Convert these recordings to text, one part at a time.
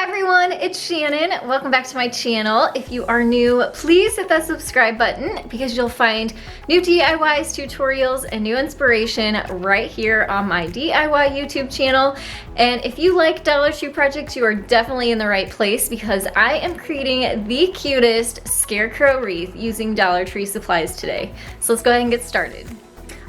everyone, it's Shannon. Welcome back to my channel. If you are new, please hit that subscribe button because you'll find new DIYs, tutorials, and new inspiration right here on my DIY YouTube channel. And if you like Dollar Tree projects, you are definitely in the right place because I am creating the cutest scarecrow wreath using Dollar Tree supplies today. So let's go ahead and get started.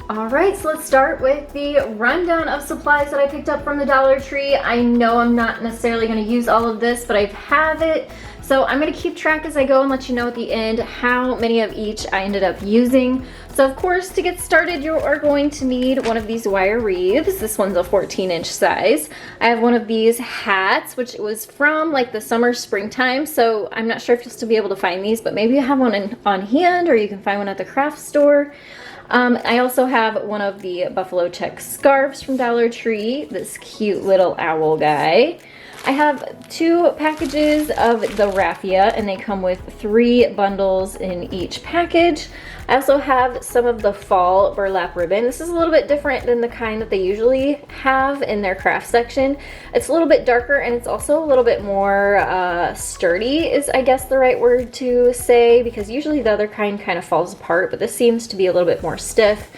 All right, so let's start with the rundown of supplies that I picked up from the Dollar Tree. I know I'm not necessarily going to use all of this, but I have it. So I'm going to keep track as I go and let you know at the end how many of each I ended up using. So of course, to get started, you are going to need one of these wire wreaths. This one's a 14-inch size. I have one of these hats, which was from like the summer, springtime. So I'm not sure if you'll still be able to find these, but maybe you have one on hand or you can find one at the craft store. I also have one of the buffalo check scarves from Dollar Tree, this cute little owl guy. I have 2 packages of the raffia, and they come with 3 bundles in each package. I also have some of the fall burlap ribbon. This is a little bit different than the kind that they usually have in their craft section. It's a little bit darker, and it's also a little bit more sturdy is I guess the right word to say, because usually the other kind of falls apart, but this seems to be a little bit more stiff.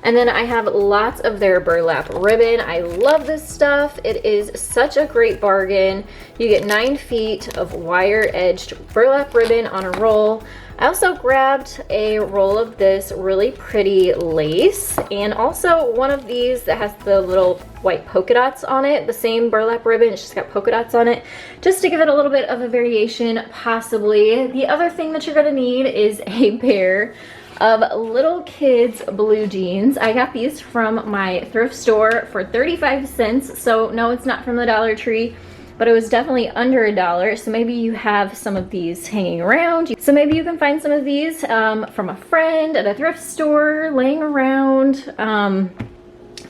And then I have lots of their burlap ribbon. I love this stuff. It is such a great bargain. You get 9 feet of wire-edged burlap ribbon on a roll. I also grabbed a roll of this really pretty lace and also one of these that has the little white polka dots on it. The same burlap ribbon, it's just got polka dots on it, just to give it a little bit of a variation, possibly. The other thing that you're gonna need is a pair of little kids blue jeans. I got these from my thrift store for 35 cents. So no, it's not from the Dollar Tree, but it was definitely under $1. So maybe you have some of these hanging around. So maybe you can find some of these from a friend at a thrift store laying around,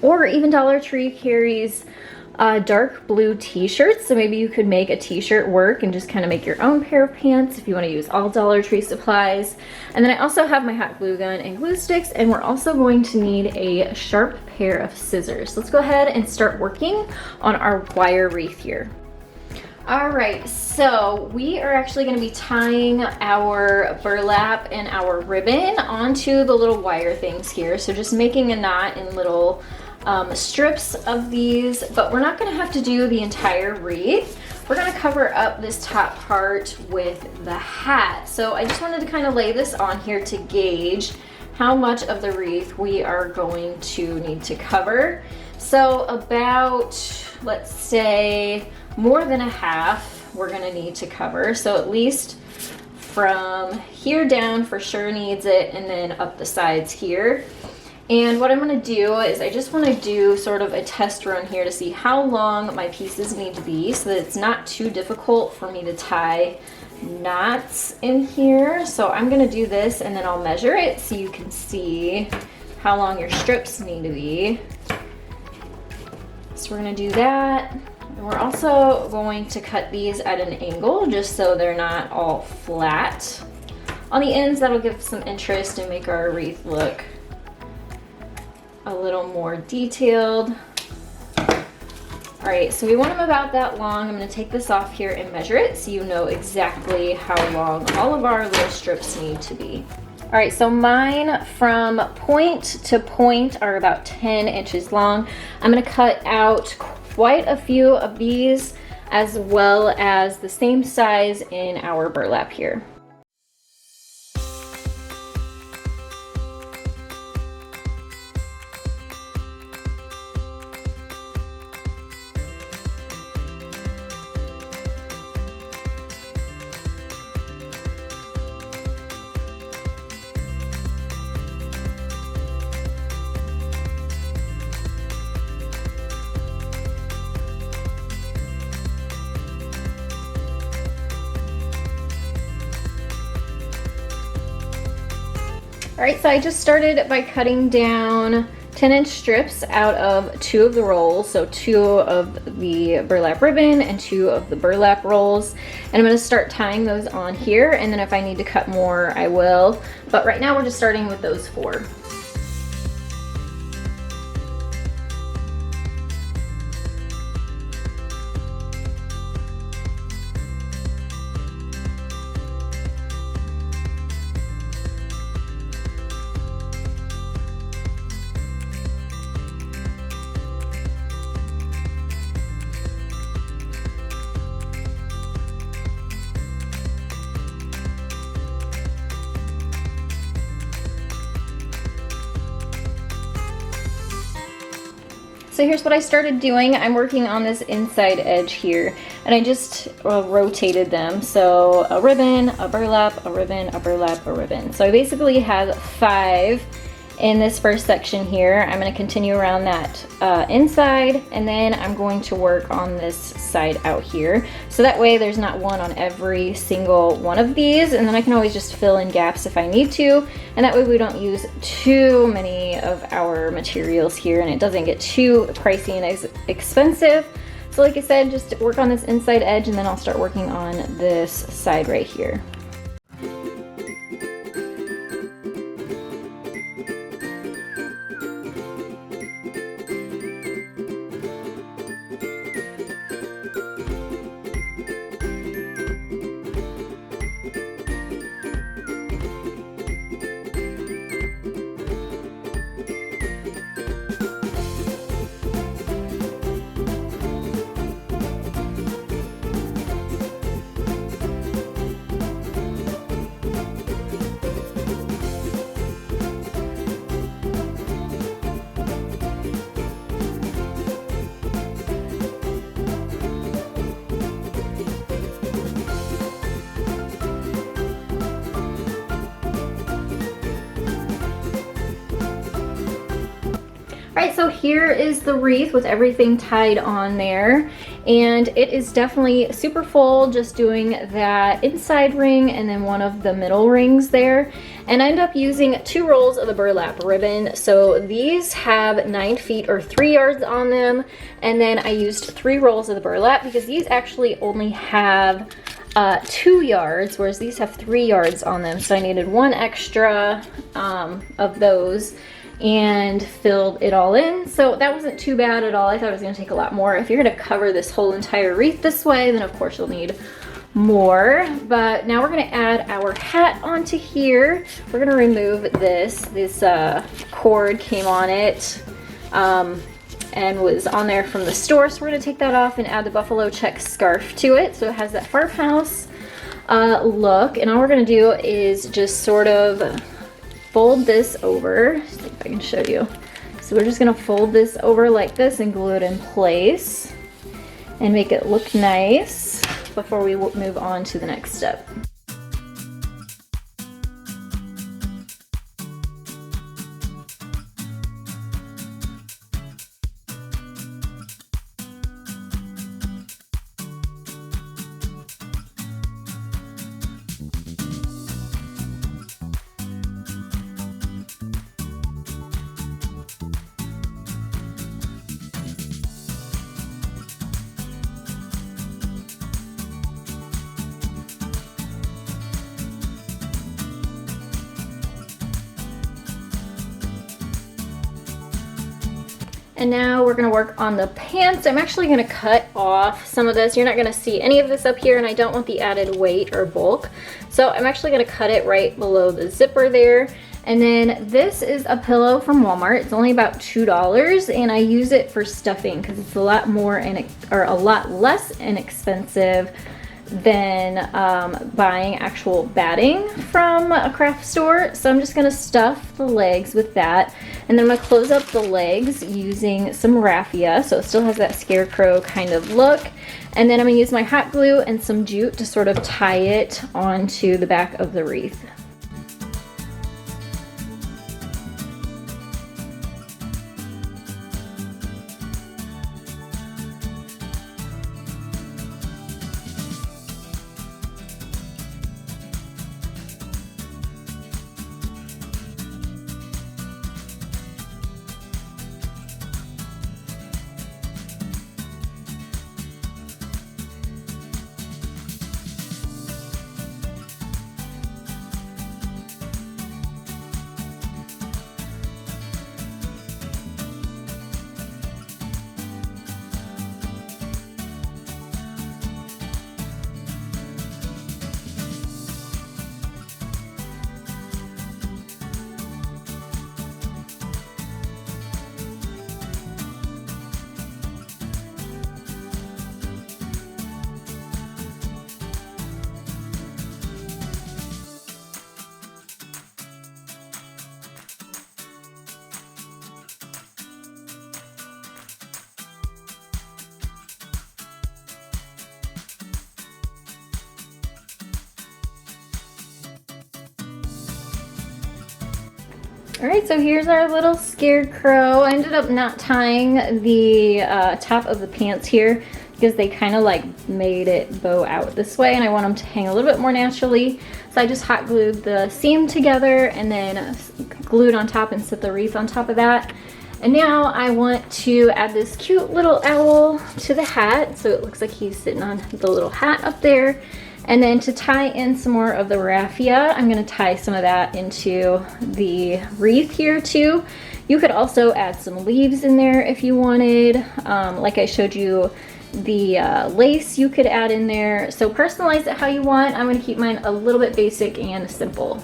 or even Dollar Tree carries dark blue t-shirts, so maybe you could make a t-shirt work and just kind of make your own pair of pants if you want to use all Dollar Tree supplies. And then I also have my hot glue gun and glue sticks, and we're also going to need a sharp pair of scissors. Let's go ahead and start working on our wire wreath here. All right, so we are actually going to be tying our burlap and our ribbon onto the little wire things here. So just making a knot in little strips of these, but we're not going to have to do the entire wreath. We're going to cover up this top part with the hat. So I just wanted to kind of lay this on here to gauge how much of the wreath we are going to need to cover. So about, let's say, more than a half we're going to need to cover. So at least from here down for sure needs it, and then up the sides here. And what I'm going to do is I just want to do sort of a test run here to see how long my pieces need to be so that it's not too difficult for me to tie knots in here. So I'm going to do this and then I'll measure it so you can see how long your strips need to be. So we're going to do that. And we're also going to cut these at an angle just so they're not all flat on the ends. That'll give some interest and make our wreath look a little more detailed. All right, so we want them about that long. I'm going to take this off here and measure it so you know exactly how long all of our little strips need to be. All right, so mine from point to point are about 10 inches long. I'm going to cut out quite a few of these as well as the same size in our burlap here. All right, so I just started by cutting down 10-inch strips out of 2 of the rolls, so 2 of the burlap ribbon and 2 of the burlap rolls. And I'm going to start tying those on here, and then if I need to cut more, I will. But right now we're just starting with those 4. So here's what I started doing. I'm working on this inside edge here, and I just rotated them. So a ribbon, a burlap, a ribbon, a burlap, a ribbon. So I basically have 5 in this first section here. I'm going to continue around that inside, and then I'm going to work on this side out here. So that way there's not one on every single one of these, and then I can always just fill in gaps if I need to, and that way we don't use too many of our materials here and it doesn't get too pricey and expensive. So like I said, just work on this inside edge, and then I'll start working on this side right here. Alright, so here is the wreath with everything tied on there, and it is definitely super full, just doing that inside ring and then one of the middle rings there. And I end up using 2 rolls of the burlap ribbon. So these have 9 feet or 3 yards on them, and then I used 3 rolls of the burlap because these actually only have 2 yards, whereas these have 3 yards on them. So I needed 1 extra of those and filled it all in. So that wasn't too bad at all. I thought it was going to take a lot more. If you're going to cover this whole entire wreath this way, then of course you'll need more. But now we're going to add our hat onto here. We're going to remove this cord came on it and was on there from the store, so we're going to take that off and add the buffalo check scarf to it, so it has that farmhouse look. And all we're going to do is just sort of fold this over. Let's see if I can show you. So we're just gonna fold this over like this and glue it in place and make it look nice before we move on to the next step. And now we're gonna work on the pants. I'm actually gonna cut off some of this. You're not gonna see any of this up here, and I don't want the added weight or bulk. So I'm actually gonna cut it right below the zipper there. And then this is a pillow from Walmart. It's only about $2, and I use it for stuffing because it's a lot less inexpensive than buying actual batting from a craft store. So I'm just gonna stuff the legs with that, and then I'm gonna close up the legs using some raffia, so it still has that scarecrow kind of look. And then I'm gonna use my hot glue and some jute to sort of tie it onto the back of the wreath. All right, so here's our little scarecrow. I ended up not tying the top of the pants here because they kind of like made it bow out this way, and I want them to hang a little bit more naturally. So I just hot glued the seam together and then glued on top and set the wreath on top of that. And now I want to add this cute little owl to the hat, so it looks like he's sitting on the little hat up there. And then to tie in some more of the raffia, I'm gonna tie some of that into the wreath here too. You could also add some leaves in there if you wanted. Like I showed you, the lace you could add in there. So personalize it how you want. I'm gonna keep mine a little bit basic and simple.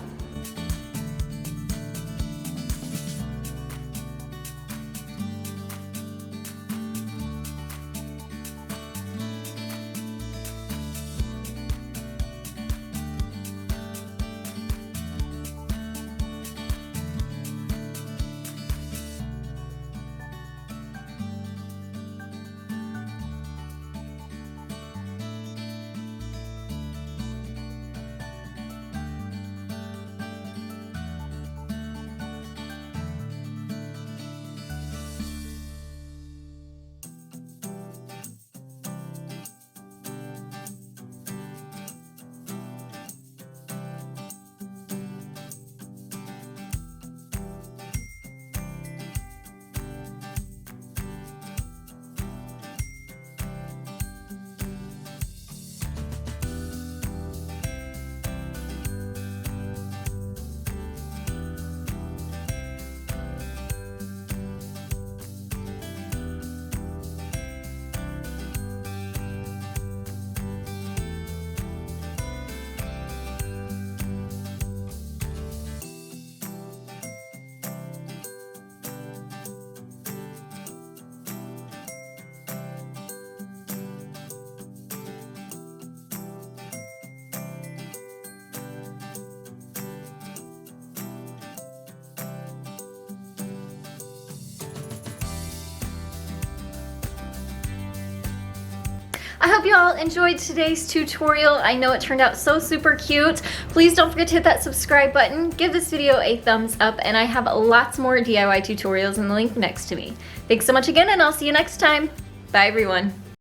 I hope you all enjoyed today's tutorial. I know it turned out so super cute. Please don't forget to hit that subscribe button, give this video a thumbs up, and I have lots more DIY tutorials in the link next to me. Thanks so much again, and I'll see you next time. Bye everyone.